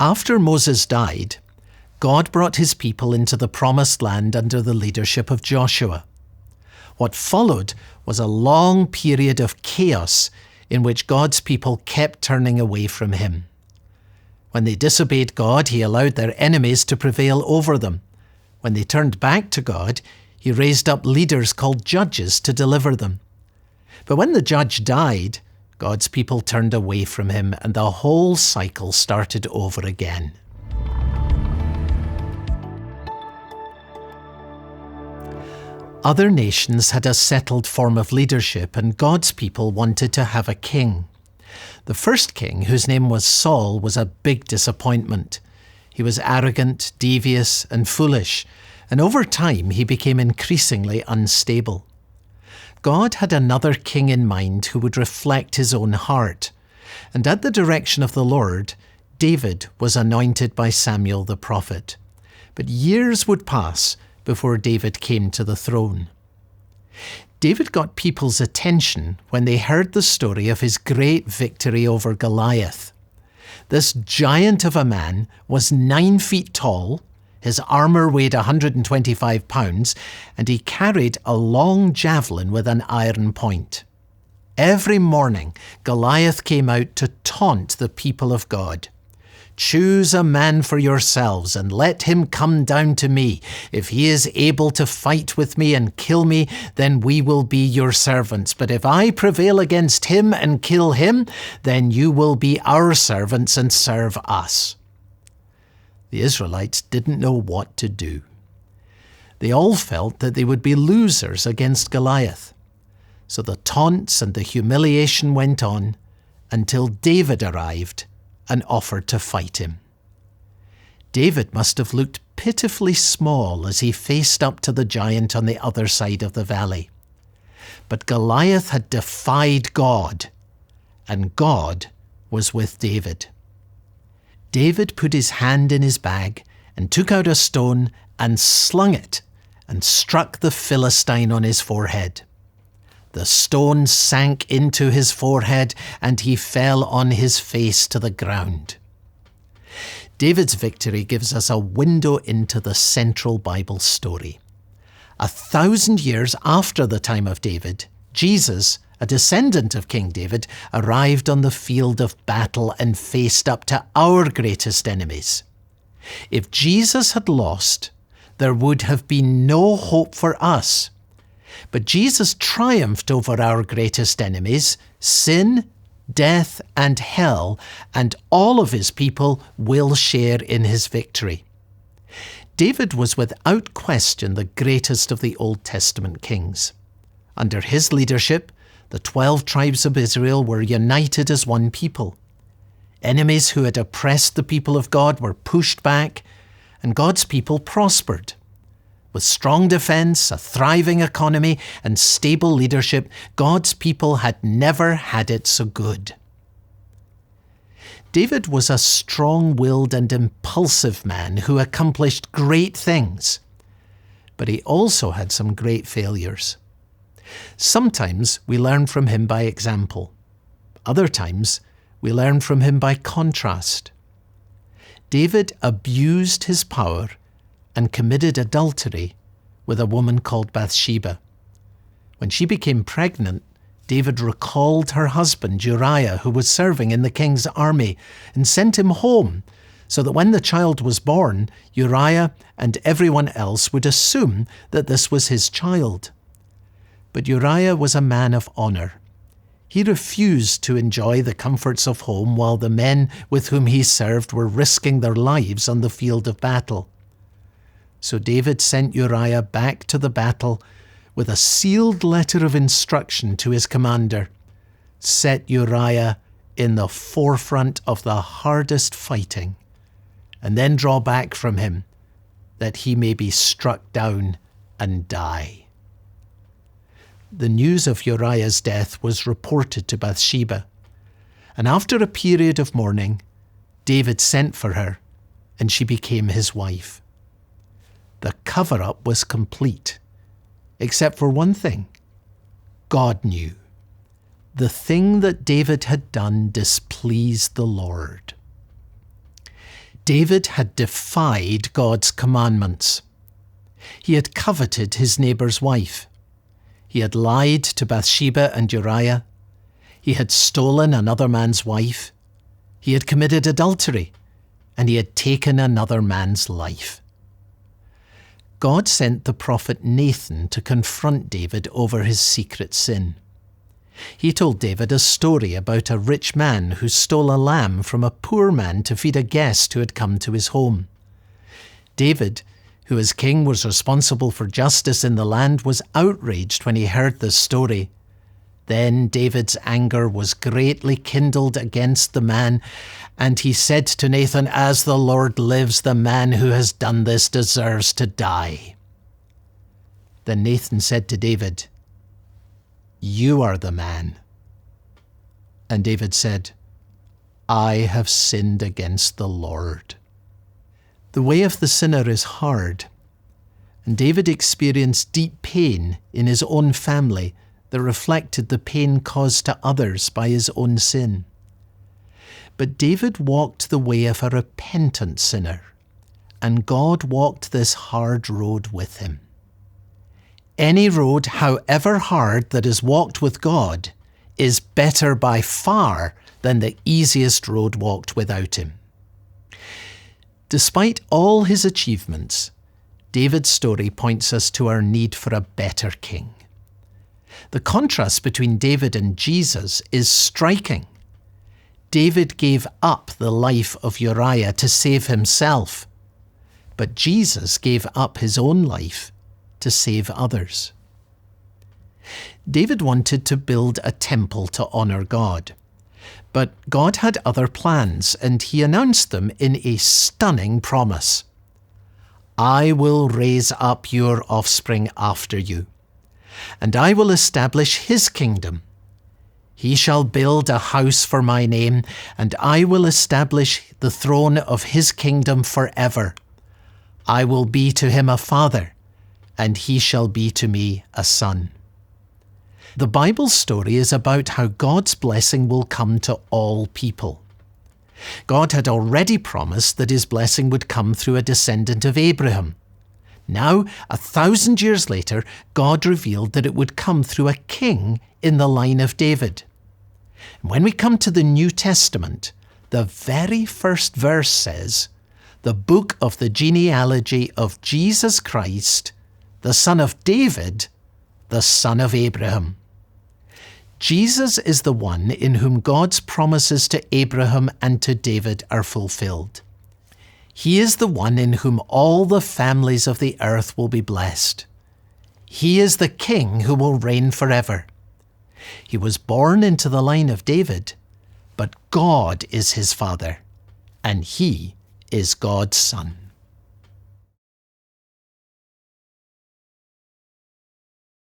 After Moses died, God brought his people into the promised land under the leadership of Joshua. What followed was a long period of chaos in which God's people kept turning away from him. When they disobeyed God, he allowed their enemies to prevail over them. When they turned back to God, he raised up leaders called judges to deliver them. But when the judge died, God's people turned away from him, and the whole cycle started over again. Other nations had a settled form of leadership, and God's people wanted to have a king. The first king, whose name was Saul, was a big disappointment. He was arrogant, devious, and foolish, and over time he became increasingly unstable. God had another king in mind who would reflect his own heart, and at the direction of the Lord, David was anointed by Samuel the prophet. But years would pass before David came to the throne. David got people's attention when they heard the story of his great victory over Goliath. This giant of a man was 9 feet tall, his armour weighed 125 pounds, and he carried a long javelin with an iron point. Every morning, Goliath came out to taunt the people of God. "Choose a man for yourselves and let him come down to me. If he is able to fight with me and kill me, then we will be your servants. But if I prevail against him and kill him, then you will be our servants and serve us." The Israelites didn't know what to do. They all felt that they would be losers against Goliath. So the taunts and the humiliation went on until David arrived and offered to fight him. David must have looked pitifully small as he faced up to the giant on the other side of the valley. But Goliath had defied God, and God was with David. David put his hand in his bag and took out a stone and slung it and struck the Philistine on his forehead. The stone sank into his forehead and he fell on his face to the ground. David's victory gives us a window into the central Bible story. 1,000 years after the time of David, Jesus, a descendant of King David, arrived on the field of battle and faced up to our greatest enemies. If Jesus had lost, there would have been no hope for us. But Jesus triumphed over our greatest enemies, sin, death, and hell, and all of his people will share in his victory. David was without question the greatest of the Old Testament kings. Under his leadership, the 12 tribes of Israel were united as one people. Enemies who had oppressed the people of God were pushed back, and God's people prospered. With strong defense, a thriving economy, and stable leadership, God's people had never had it so good. David was a strong-willed and impulsive man who accomplished great things, but he also had some great failures. Sometimes we learn from him by example. Other times we learn from him by contrast. David abused his power and committed adultery with a woman called Bathsheba. When she became pregnant, David recalled her husband Uriah, who was serving in the king's army, and sent him home so that when the child was born, Uriah and everyone else would assume that this was his child. But Uriah was a man of honour. He refused to enjoy the comforts of home while the men with whom he served were risking their lives on the field of battle. So David sent Uriah back to the battle with a sealed letter of instruction to his commander. Set Uriah in the forefront of the hardest fighting, and then draw back from him, that he may be struck down and die. The news of Uriah's death was reported to Bathsheba, and after a period of mourning, David sent for her, and she became his wife. The cover-up was complete, except for one thing. God knew. The thing that David had done displeased the Lord. David had defied God's commandments. He had coveted his neighbour's wife. He had lied to Bathsheba and Uriah. He had stolen another man's wife. He had committed adultery, and he had taken another man's life. God sent the prophet Nathan to confront David over his secret sin. He told David a story about a rich man who stole a lamb from a poor man to feed a guest who had come to his home. David, who as king was responsible for justice in the land, was outraged when he heard this story. Then David's anger was greatly kindled against the man, and he said to Nathan, "As the Lord lives, the man who has done this deserves to die." Then Nathan said to David, "You are the man." And David said, "I have sinned against the Lord." The way of the sinner is hard, and David experienced deep pain in his own family that reflected the pain caused to others by his own sin. But David walked the way of a repentant sinner, and God walked this hard road with him. Any road, however hard, that is walked with God is better by far than the easiest road walked without him. Despite all his achievements, David's story points us to our need for a better king. The contrast between David and Jesus is striking. David gave up the life of Uriah to save himself, but Jesus gave up his own life to save others. David wanted to build a temple to honour God, but God had other plans, and he announced them in a stunning promise. "I will raise up your offspring after you, and I will establish his kingdom. He shall build a house for my name, and I will establish the throne of his kingdom forever. I will be to him a father, and he shall be to me a son." The Bible story is about how God's blessing will come to all people. God had already promised that his blessing would come through a descendant of Abraham. Now, 1,000 years later, God revealed that it would come through a king in the line of David. When we come to the New Testament, the very first verse says, "The book of the genealogy of Jesus Christ, the son of David, the son of Abraham." Jesus is the one in whom God's promises to Abraham and to David are fulfilled. He is the one in whom all the families of the earth will be blessed. He is the king who will reign forever. He was born into the line of David, but God is his father, and he is God's son.